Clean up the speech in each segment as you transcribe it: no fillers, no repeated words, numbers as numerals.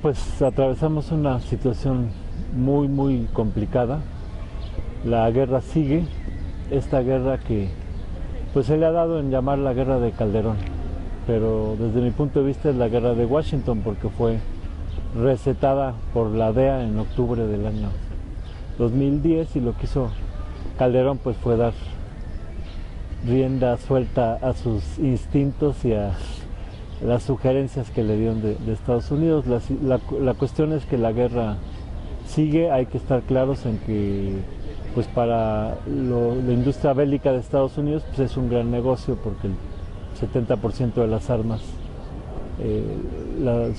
Pues atravesamos una situación muy complicada. La guerra sigue, esta guerra que pues se le ha dado en llamar la guerra de Calderón, pero desde mi punto de vista es la guerra de Washington porque fue recetada por la DEA en octubre del año 2010 y lo que hizo Calderón pues fue dar rienda suelta a sus instintos y a las sugerencias que le dieron de Estados Unidos. La cuestión es que la guerra sigue, hay que estar claros en que pues para la industria bélica de Estados Unidos pues es un gran negocio porque el 70% de las armas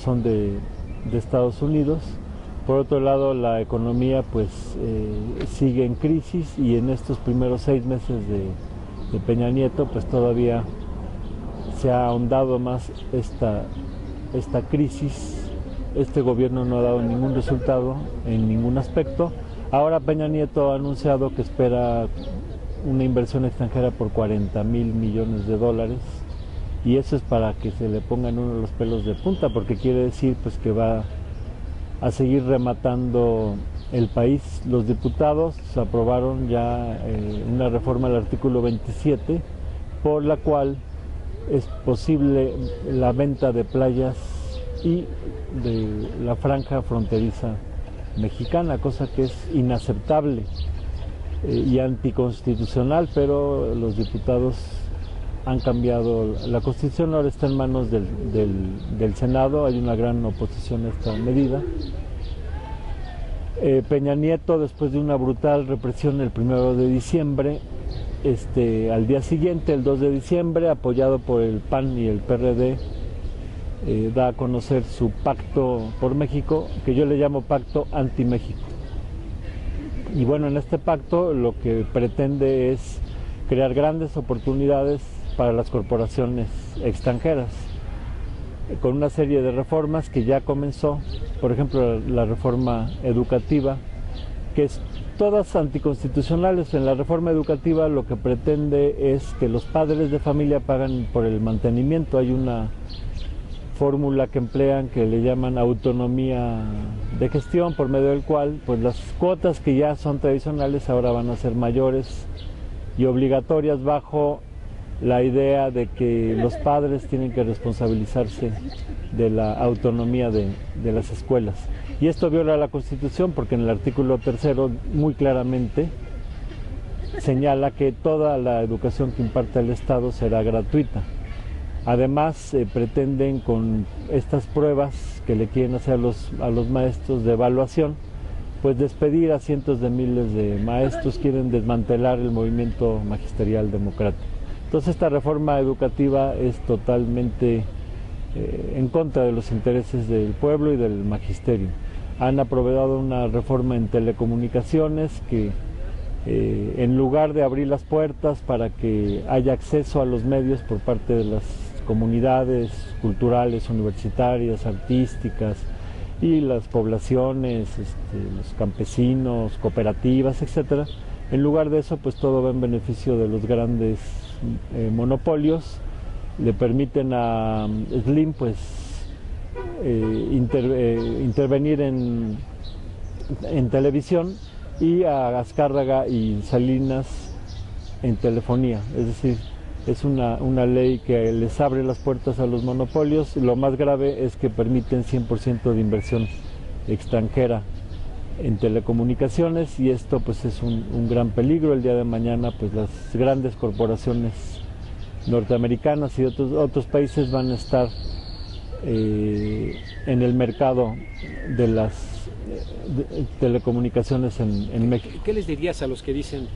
son de Estados Unidos. Por otro lado, la economía pues sigue en crisis y en estos primeros 6 meses de Peña Nieto pues todavía se ha ahondado más esta crisis. Este gobierno no ha dado ningún resultado en ningún aspecto. Ahora Peña Nieto ha anunciado que espera una inversión extranjera por 40,000 millones de dólares y eso es para que se le pongan uno los pelos de punta, porque quiere decir pues que va a seguir rematando el país. Los diputados aprobaron ya una reforma al artículo 27 por la cual es posible la venta de playas y de la franja fronteriza mexicana, cosa que es inaceptable y anticonstitucional, pero los diputados han cambiado la Constitución, ahora está en manos del Senado, hay una gran oposición a esta medida. Peña Nieto, después de una brutal represión el 1 de diciembre, al día siguiente, el 2 de diciembre, apoyado por el PAN y el PRD, da a conocer su pacto por México, que yo le llamo pacto anti-México. Y bueno, en este pacto lo que pretende es crear grandes oportunidades para las corporaciones extranjeras, con una serie de reformas que ya comenzó, por ejemplo, la reforma educativa, que es todas anticonstitucionales. En la reforma educativa lo que pretende es que los padres de familia pagan por el mantenimiento. Hay una fórmula que emplean que le llaman autonomía de gestión, por medio del cual pues las cuotas que ya son tradicionales ahora van a ser mayores y obligatorias, bajo la idea de que los padres tienen que responsabilizarse de la autonomía de las escuelas. Y esto viola la Constitución porque en el artículo 3 muy claramente señala que toda la educación que imparta el Estado será gratuita. Además, pretenden con estas pruebas que le quieren hacer a los maestros de evaluación, pues despedir a cientos de miles de maestros, quieren desmantelar el movimiento magisterial democrático. Entonces esta reforma educativa es totalmente en contra de los intereses del pueblo y del magisterio. Han aprobado una reforma en telecomunicaciones que en lugar de abrir las puertas para que haya acceso a los medios por parte de las comunidades culturales, universitarias, artísticas y las poblaciones, los campesinos, cooperativas, etcétera, en lugar de eso pues todo va en beneficio de los grandes monopolios. Le permiten a Slim pues intervenir en televisión y a Azcárraga y Salinas en telefonía, es decir, es una ley que les abre las puertas a los monopolios. Lo más grave es que permiten 100% de inversión extranjera en telecomunicaciones y esto pues es un gran peligro. El día de mañana pues las grandes corporaciones norteamericanas y otros países van a estar en el mercado de las telecomunicaciones en México. ¿Qué les dirías a los que dicen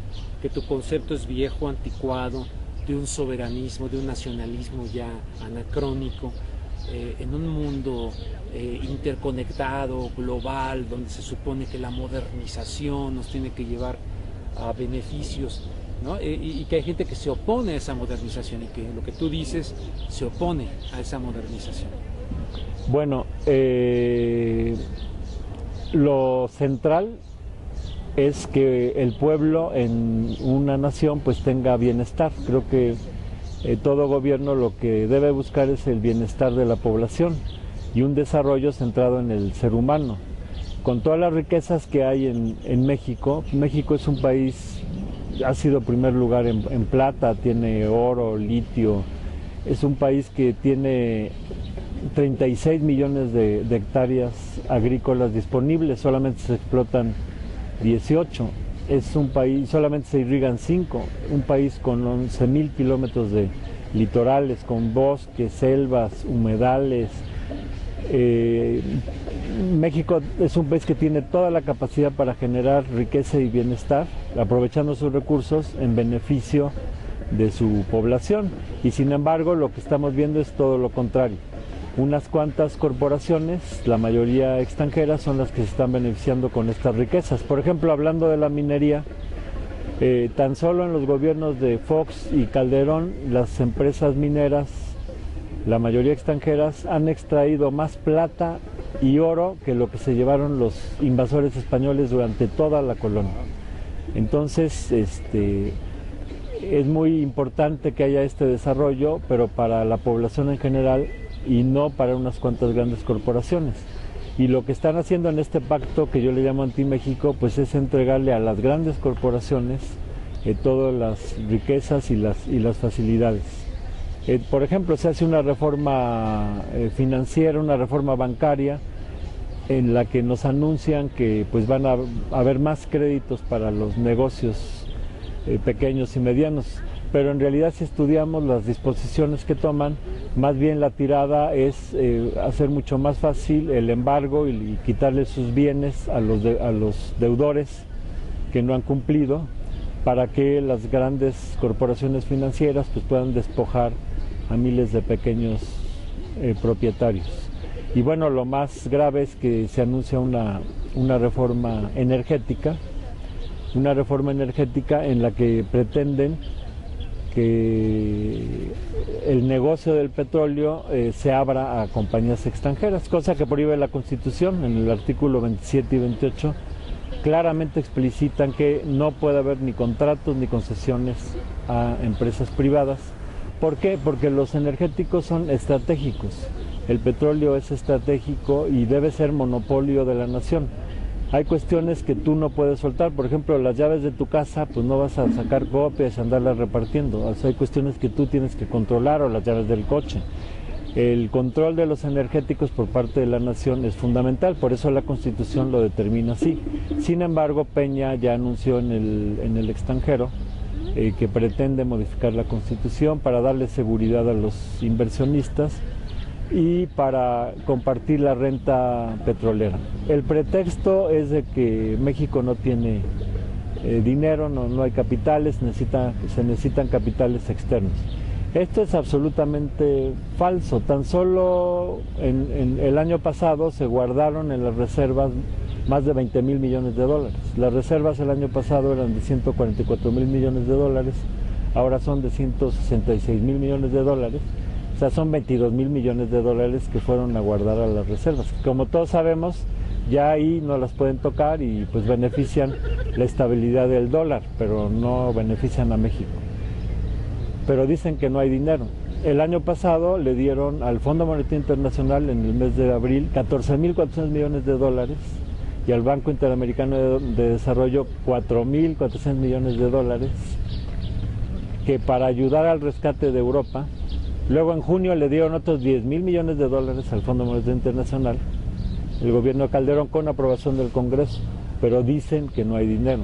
que tu concepto es viejo, anticuado, de un soberanismo, de un nacionalismo ya anacrónico, en un mundo interconectado, global, donde se supone que la modernización nos tiene que llevar a beneficios, ¿no? Y que hay gente que se opone a esa modernización y que lo que tú dices se opone a esa modernización? Bueno, lo central es que el pueblo en una nación pues tenga bienestar. Creo que todo gobierno lo que debe buscar es el bienestar de la población y un desarrollo centrado en el ser humano. Con todas las riquezas que hay en México, México es un país, ha sido primer lugar en plata, tiene oro, litio, es un país que tiene 36 millones de hectáreas agrícolas disponibles, solamente se explotan 18. Es un país, solamente se irrigan 5, un país con 11,000 kilómetros de litorales, con bosques, selvas, humedales. México es un país que tiene toda la capacidad para generar riqueza y bienestar, aprovechando sus recursos en beneficio de su población. Y sin embargo, lo que estamos viendo es todo lo contrario. Unas cuantas corporaciones, la mayoría extranjeras, son las que se están beneficiando con estas riquezas. Por ejemplo, hablando de la minería, tan solo en los gobiernos de Fox y Calderón, las empresas mineras, la mayoría extranjeras, han extraído más plata y oro que lo que se llevaron los invasores españoles durante toda la colonia. Entonces, es muy importante que haya este desarrollo, pero para la población en general y no para unas cuantas grandes corporaciones. Y lo que están haciendo en este pacto, que yo le llamo Anti-México, pues es entregarle a las grandes corporaciones todas las riquezas y las facilidades. Por ejemplo, se hace una reforma financiera, una reforma bancaria, en la que nos anuncian que pues van a haber más créditos para los negocios pequeños y medianos, pero en realidad si estudiamos las disposiciones que toman, más bien la tirada es hacer mucho más fácil el embargo y quitarle sus bienes a los deudores que no han cumplido, para que las grandes corporaciones financieras pues puedan despojar a miles de pequeños propietarios. Y bueno, lo más grave es que se anuncia una reforma energética en la que pretenden que el negocio del petróleo se abra a compañías extranjeras, cosa que prohíbe la Constitución. En el artículo 27 y 28 claramente explicitan que no puede haber ni contratos ni concesiones a empresas privadas. ¿Por qué? Porque los energéticos son estratégicos. El petróleo es estratégico y debe ser monopolio de la nación. Hay cuestiones que tú no puedes soltar, por ejemplo, las llaves de tu casa, pues no vas a sacar copias y andarlas repartiendo. O sea, hay cuestiones que tú tienes que controlar, o las llaves del coche. El control de los energéticos por parte de la nación es fundamental, por eso la Constitución lo determina así. Sin embargo, Peña ya anunció en el extranjero que pretende modificar la Constitución para darle seguridad a los inversionistas y para compartir la renta petrolera. El pretexto es de que México no tiene dinero, no hay capitales, se necesitan capitales externos. Esto es absolutamente falso. Tan solo en el año pasado se guardaron en las reservas más de 20,000 millones de dólares. Las reservas el año pasado eran de 144,000 millones de dólares, ahora son de 166,000 millones de dólares. O sea, son 22,000 millones de dólares que fueron a guardar a las reservas. Como todos sabemos, ya ahí no las pueden tocar y pues benefician la estabilidad del dólar, pero no benefician a México. Pero dicen que no hay dinero. El año pasado le dieron al Fondo Monetario Internacional en el mes de abril 14,400 millones de dólares y al Banco Interamericano de Desarrollo 4,400 millones de dólares, que para ayudar al rescate de Europa. Luego en junio le dieron otros 10,000 millones de dólares al Fondo Monetario Internacional, el gobierno de Calderón, con aprobación del Congreso, pero dicen que no hay dinero.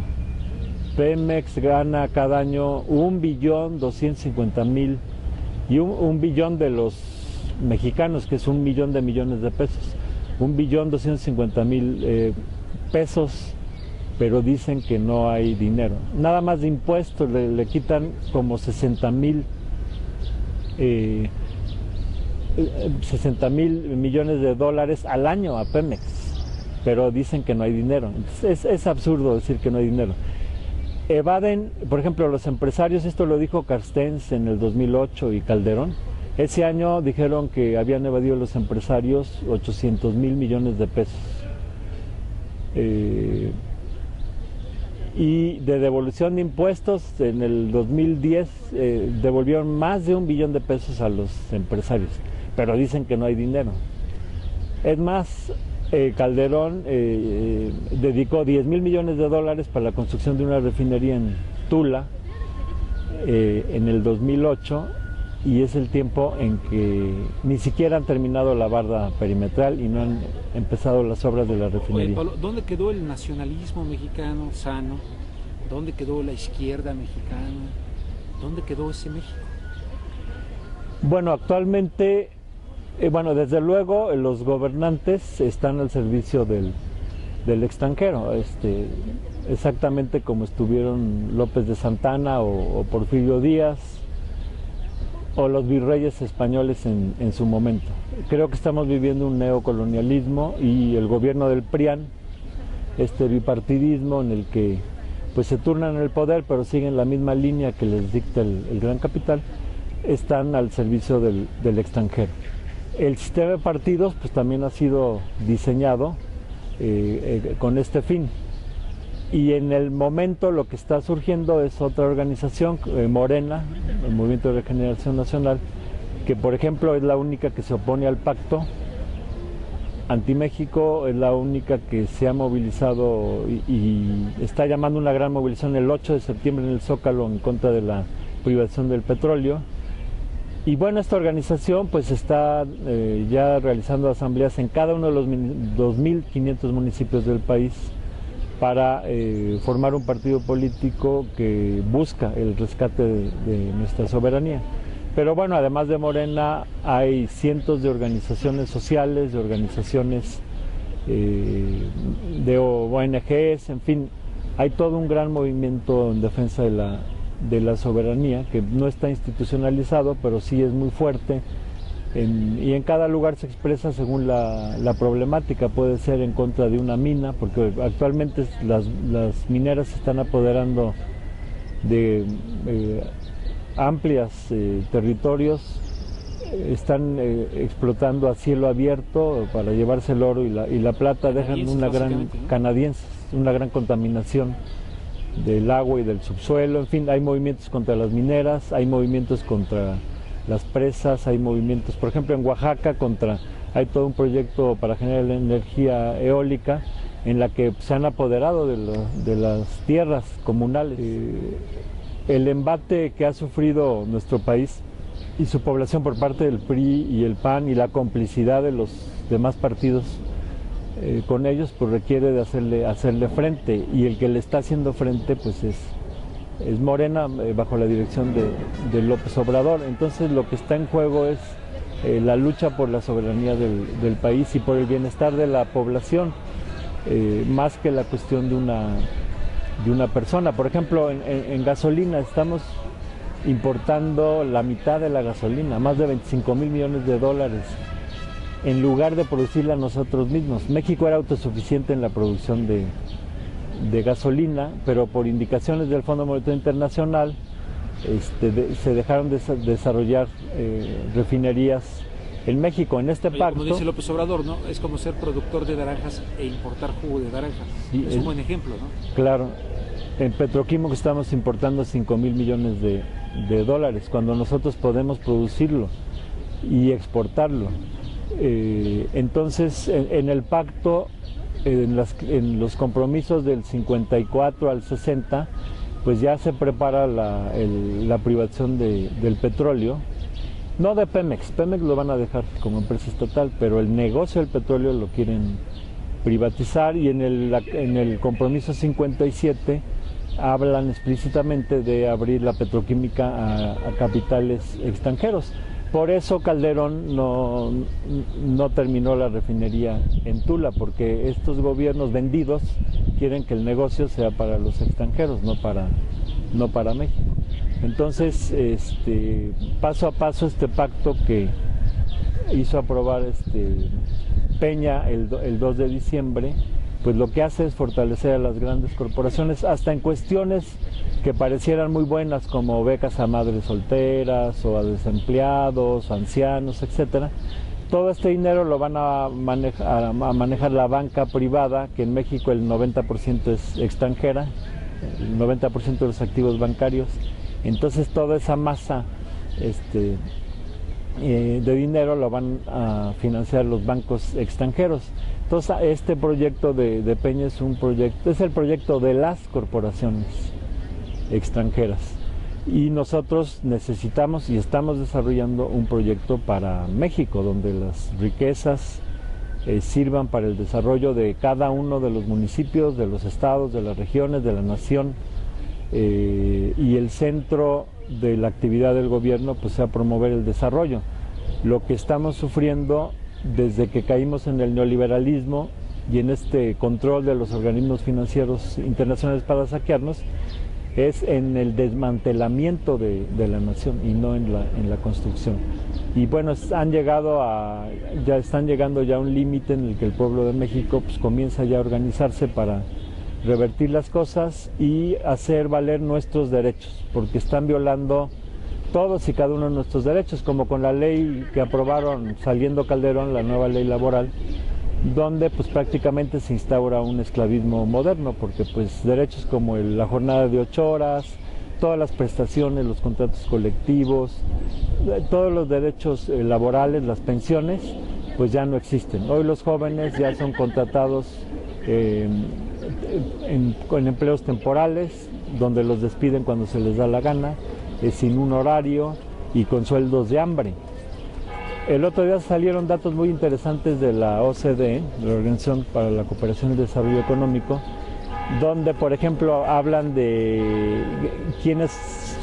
Pemex gana cada año 1,250,000,000 y un billón de los mexicanos, que es 1,000,000 de millones de pesos, 1,250,000 pesos, pero dicen que no hay dinero. Nada más de impuestos le quitan como 60,000 millones de dólares al año a Pemex, pero dicen que no hay dinero. Entonces, es absurdo decir que no hay dinero. Evaden, por ejemplo, los empresarios, esto lo dijo Carstens en el 2008 y Calderón. Ese año dijeron que habían evadido los empresarios 800,000 millones de pesos. Y de devolución de impuestos, en el 2010 devolvieron más de 1 billón de pesos a los empresarios, pero dicen que no hay dinero. Es más, Calderón dedicó 10,000 millones de dólares para la construcción de una refinería en Tula en el 2008, y es el tiempo en que ni siquiera han terminado la barda perimetral y no han empezado las obras de la refinería. Oye, Pablo, ¿dónde quedó el nacionalismo mexicano sano? ¿Dónde quedó la izquierda mexicana? ¿Dónde quedó ese México? Bueno, actualmente, desde luego los gobernantes están al servicio del extranjero, exactamente como estuvieron López de Santana o Porfirio Díaz o los virreyes españoles en su momento. Creo que estamos viviendo un neocolonialismo, y el gobierno del PRIAN, este bipartidismo en el que pues se turnan el poder pero siguen la misma línea que les dicta el gran capital, están al servicio del extranjero. El sistema de partidos pues también ha sido diseñado con este fin, y en el momento lo que está surgiendo es otra organización, Morena, el Movimiento de Regeneración Nacional, que por ejemplo es la única que se opone al pacto anti-México, es la única que se ha movilizado y está llamando una gran movilización el 8 de septiembre en el Zócalo en contra de la privatización del petróleo. Y bueno, esta organización pues está ya realizando asambleas en cada uno de los 2.500 municipios del país para formar un partido político que busca el rescate de nuestra soberanía. Pero bueno, además de Morena hay cientos de organizaciones sociales, de organizaciones de ONGs, en fin, hay todo un gran movimiento en defensa de la soberanía, que no está institucionalizado, pero sí es muy fuerte, y en cada lugar se expresa según la problemática. Puede ser en contra de una mina, porque actualmente las mineras se están apoderando de amplios territorios, están explotando a cielo abierto para llevarse el oro y la plata, dejan una gran canadienses, una gran contaminación del agua y del subsuelo. En fin, hay movimientos contra las mineras, hay movimientos contra las presas, hay movimientos, por ejemplo en Oaxaca, hay todo un proyecto para generar energía eólica en la que se han apoderado de las tierras comunales. El embate que ha sufrido nuestro país y su población por parte del PRI y el PAN, y la complicidad de los demás partidos con ellos, pues requiere de hacerle frente, y el que le está haciendo frente pues es Morena, bajo la dirección de López Obrador. Entonces lo que está en juego es la lucha por la soberanía del país y por el bienestar de la población, más que la cuestión de una persona. Por ejemplo, en gasolina estamos importando la mitad de la gasolina, más de 25,000 millones de dólares, en lugar de producirla nosotros mismos. México era autosuficiente en la producción de gasolina, pero por indicaciones del Fondo Monetario Internacional se dejaron de desarrollar refinerías en México. En este pacto, como dice López Obrador, ¿no? Es como ser productor de naranjas e importar jugo de naranjas. Sí, es un buen ejemplo, ¿no? Claro. En Petroquímico estamos importando 5,000 millones de dólares, cuando nosotros podemos producirlo y exportarlo. Entonces, en el pacto, en los compromisos del 54 al 60, pues ya se prepara la privatización del petróleo, no de Pemex. Pemex lo van a dejar como empresa estatal, pero el negocio del petróleo lo quieren privatizar, y en el compromiso 57 hablan explícitamente de abrir la petroquímica a capitales extranjeros. Por eso Calderón no terminó la refinería en Tula, porque estos gobiernos vendidos quieren que el negocio sea para los extranjeros, no para México. Entonces, paso a paso, este pacto que hizo aprobar Peña el 2 de diciembre, pues lo que hace es fortalecer a las grandes corporaciones, hasta en cuestiones que parecieran muy buenas, como becas a madres solteras o a desempleados, ancianos, etcétera. Todo este dinero lo van a manejar la banca privada, que en México el 90% es extranjera, el 90% de los activos bancarios. Entonces toda esa masa de dinero lo van a financiar los bancos extranjeros. Entonces este proyecto de Peña es el proyecto de las corporaciones extranjeras, y nosotros necesitamos y estamos desarrollando un proyecto para México, donde las riquezas sirvan para el desarrollo de cada uno de los municipios, de los estados, de las regiones, de la nación, y el centro de la actividad del gobierno pues sea promover el desarrollo. Lo que estamos sufriendo desde que caímos en el neoliberalismo y en este control de los organismos financieros internacionales para saquearnos es en el desmantelamiento de la nación y no en la construcción. Y bueno, ya están llegando ya a un límite en el que el pueblo de México pues comienza ya a organizarse para revertir las cosas y hacer valer nuestros derechos, porque están violando todos y cada uno de nuestros derechos, como con la ley que aprobaron saliendo Calderón, la nueva ley laboral, donde pues prácticamente se instaura un esclavismo moderno, porque pues derechos como la jornada de 8 horas, todas las prestaciones, los contratos colectivos, todos los derechos laborales, las pensiones, pues ya no existen. Hoy los jóvenes ya son contratados con empleos temporales, donde los despiden cuando se les da la gana, sin un horario y con sueldos de hambre. El otro día salieron datos muy interesantes de la OCDE, de la Organización para la Cooperación y el Desarrollo Económico, donde por ejemplo hablan de quiénes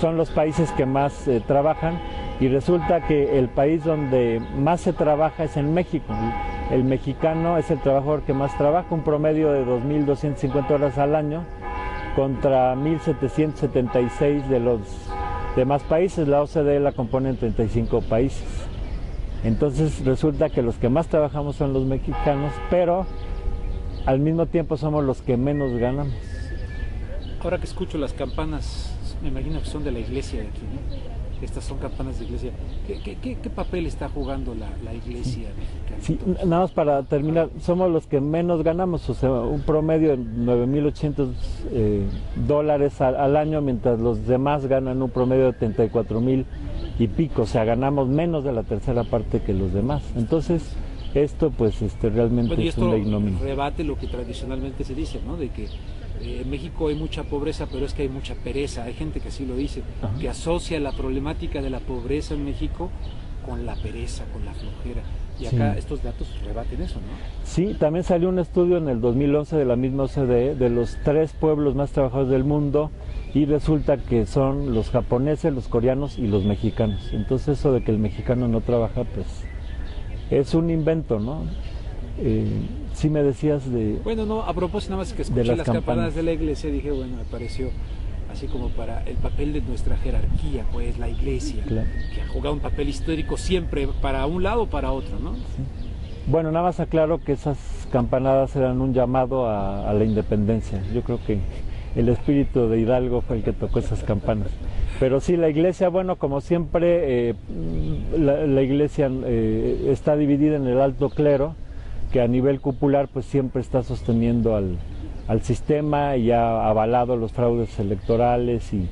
son los países que más trabajan, y resulta que el país donde más se trabaja es en México. El mexicano es el trabajador que más trabaja, un promedio de 2.250 horas al año contra 1.776 de los demás países. La OCDE la componen 35 países. Entonces resulta que los que más trabajamos son los mexicanos, pero al mismo tiempo somos los que menos ganamos. Ahora que escucho las campanas, me imagino que son de la iglesia de aquí, ¿no? Estas son campanas de iglesia. ¿Qué papel está jugando la iglesia mexicana? Sí, nada más para terminar, somos los que menos ganamos, o sea, un promedio de $9,800 al año, mientras los demás ganan un promedio de 34,000 y pico, o sea, ganamos menos de la tercera parte que los demás. Entonces, esto pues realmente es una ignominia. Rebate lo que tradicionalmente se dice, ¿no? De que en México hay mucha pobreza, pero es que hay mucha pereza. Hay gente que así lo dice, ajá, que asocia la problemática de la pobreza en México con la pereza, con la flojera. Y acá sí, estos datos rebaten eso, ¿no? Sí, también salió un estudio en el 2011 de la misma OCDE de los 3 pueblos más trabajadores del mundo, y resulta que son los japoneses, los coreanos y los mexicanos. Entonces eso de que el mexicano no trabaja, pues es un invento, ¿no? Sí me decías de... Bueno, no, a propósito, nada más que escuché las campanas de la iglesia, dije, bueno, me pareció así como para el papel de nuestra jerarquía, pues la iglesia, claro, que ha jugado un papel histórico siempre para un lado o para otro, ¿no? Sí. Bueno, nada más aclaro que esas campanadas eran un llamado a la independencia. Yo creo que el espíritu de Hidalgo fue el que tocó esas campanas. Pero sí, la iglesia, bueno, como siempre, la iglesia está dividida en el alto clero, que a nivel cupular pues siempre está sosteniendo al sistema y ha avalado los fraudes electorales, y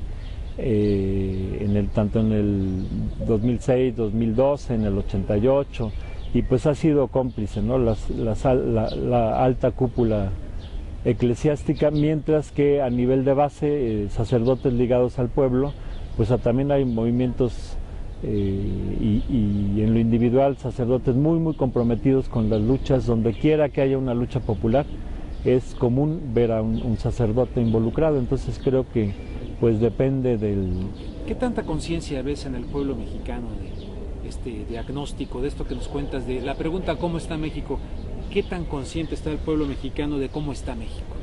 tanto en el 2006, 2012, en el 88, y pues ha sido cómplice, ¿no? La alta cúpula eclesiástica, mientras que a nivel de base, sacerdotes ligados al pueblo, pues también hay movimientos y en lo individual sacerdotes muy comprometidos con las luchas. Donde quiera que haya una lucha popular es común ver a un sacerdote involucrado. Entonces creo que pues depende del... ¿Qué tanta conciencia ves en el pueblo mexicano de este diagnóstico, de esto que nos cuentas, de la pregunta ¿cómo está México? ¿Qué tan consciente está el pueblo mexicano de cómo está México?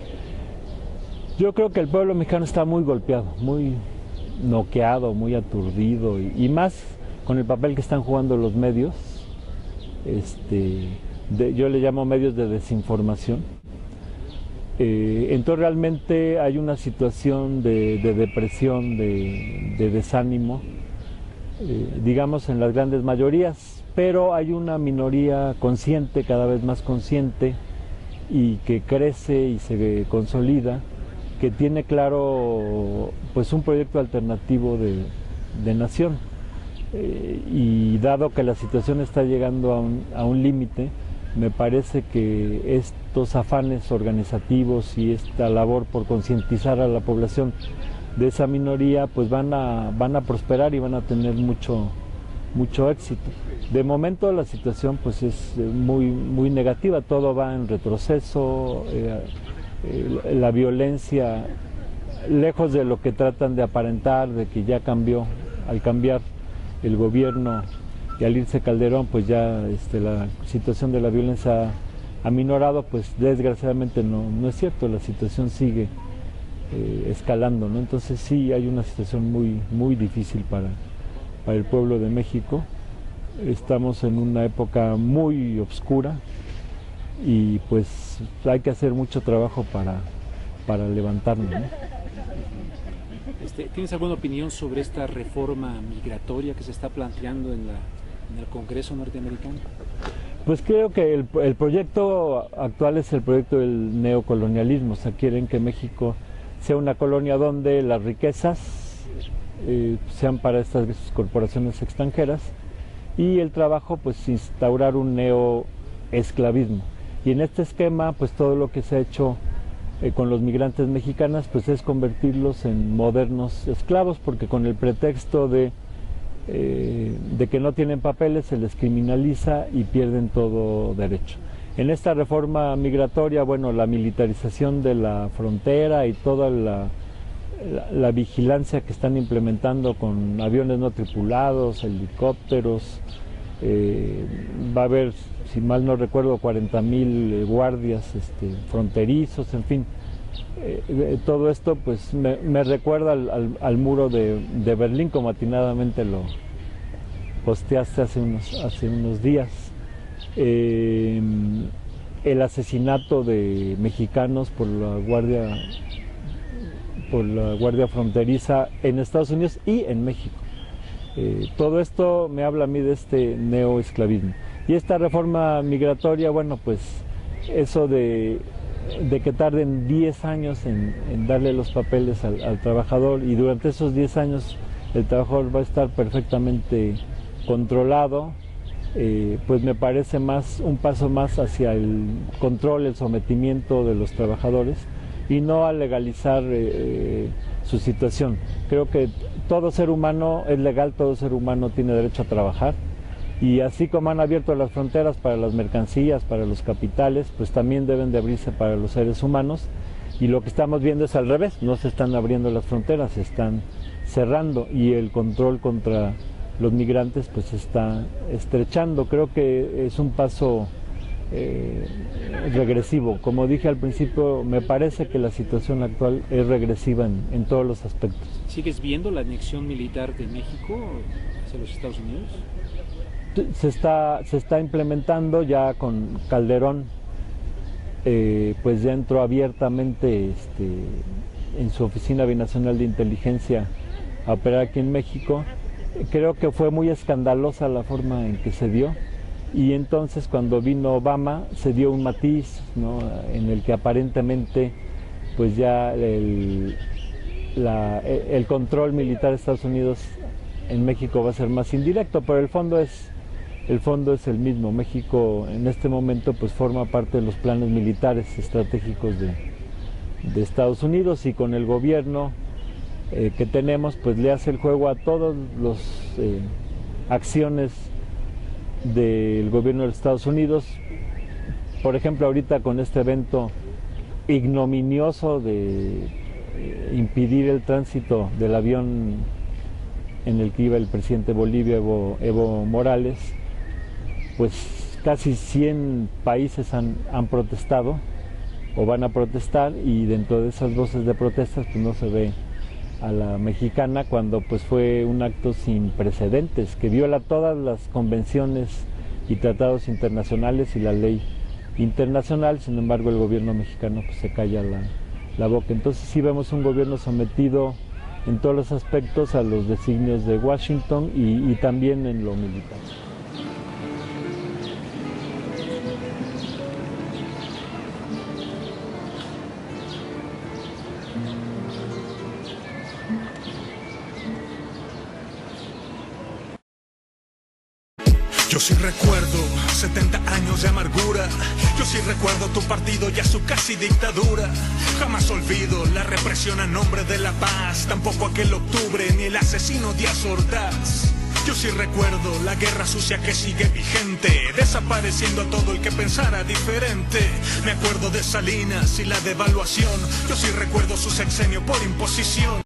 Yo creo que el pueblo mexicano está muy golpeado, muy noqueado, muy aturdido, y más con el papel que están jugando los medios, yo le llamo medios de desinformación. Entonces realmente hay una situación de depresión, de desánimo, digamos en las grandes mayorías, pero hay una minoría consciente, cada vez más consciente, y que crece y se consolida, que tiene claro pues un proyecto alternativo de nación. y dado que la situación está llegando a un límite, me parece que estos afanes organizativos y esta labor por concientizar a la población de esa minoría pues van a prosperar y van a tener mucho éxito. De momento la situación pues es muy negativa, todo va en retroceso, la violencia, lejos de lo que tratan de aparentar, de que ya cambió, al cambiar el gobierno y al irse Calderón, pues ya la situación de la violencia ha minorado, pues desgraciadamente no es cierto, la situación sigue escalando, ¿no? Entonces sí hay una situación muy difícil para el pueblo de México. Estamos en una época muy oscura y pues hay que hacer mucho trabajo para levantarnos, ¿no? ¿Tienes alguna opinión sobre esta reforma migratoria que se está planteando en el Congreso norteamericano? Pues creo que el proyecto actual es el proyecto del neocolonialismo, o sea, quieren que México sea una colonia donde las riquezas sean para estas corporaciones extranjeras y el trabajo pues instaurar un neoesclavismo. Y en este esquema pues todo lo que se ha hecho con los migrantes mexicanos pues es convertirlos en modernos esclavos, porque con el pretexto de que no tienen papeles se les criminaliza y pierden todo derecho. En esta reforma migratoria, bueno, la militarización de la frontera y toda la vigilancia que están implementando con aviones no tripulados, helicópteros, va a haber, si mal no recuerdo, 40,000 guardias fronterizos, en fin. Todo esto pues me recuerda al muro de Berlín, como atinadamente lo posteaste hace unos días. El asesinato de mexicanos por la Guardia Fronteriza en Estados Unidos y en México. Todo esto me habla a mí de este neoesclavismo. Y esta reforma migratoria, bueno, pues eso de que tarden 10 años en darle los papeles al trabajador, y durante esos 10 años el trabajador va a estar perfectamente controlado, pues me parece un paso más hacia el control, el sometimiento de los trabajadores y no a legalizar su situación. Creo que todo ser humano es legal, todo ser humano tiene derecho a trabajar, y así como han abierto las fronteras para las mercancías, para los capitales, pues también deben de abrirse para los seres humanos, y lo que estamos viendo es al revés, no se están abriendo las fronteras, se están cerrando, y el control contra los migrantes pues se está estrechando. Creo que es un paso regresivo. Como dije al principio, me parece que la situación actual es regresiva en todos los aspectos. ¿Sigues viendo la anexión militar de México hacia los Estados Unidos? Se está implementando ya con Calderón, pues ya entró abiertamente en su Oficina Binacional de Inteligencia a operar aquí en México. Creo que fue muy escandalosa la forma en que se dio, y entonces cuando vino Obama se dio un matiz, ¿no?, en el que aparentemente pues ya el control militar de Estados Unidos en México va a ser más indirecto, pero el fondo es el mismo. México en este momento pues forma parte de los planes militares estratégicos de Estados Unidos, y con el gobierno que tenemos pues le hace el juego a todas las acciones del gobierno de Estados Unidos. Por ejemplo, ahorita con este evento ignominioso de impedir el tránsito del avión en el que iba el presidente de Bolivia, Evo Morales, pues casi 100 países han protestado o van a protestar, y dentro de esas voces de protestas pues no se ve a la mexicana, cuando pues fue un acto sin precedentes que viola todas las convenciones y tratados internacionales y la ley internacional. Sin embargo, el gobierno mexicano pues se calla la boca. Entonces sí vemos un gobierno sometido en todos los aspectos a los designios de Washington y también en lo militar. Yo sí recuerdo 70 años de amargura. Yo sí recuerdo tu partido y a su casi dictadura. Jamás olvido la represión a nombre de la paz. Tampoco aquel octubre ni el asesino Díaz Ordaz. Yo sí recuerdo la guerra sucia que sigue vigente, desapareciendo a todo el que pensara diferente. Me acuerdo de Salinas y la devaluación. Yo sí recuerdo su sexenio por imposición.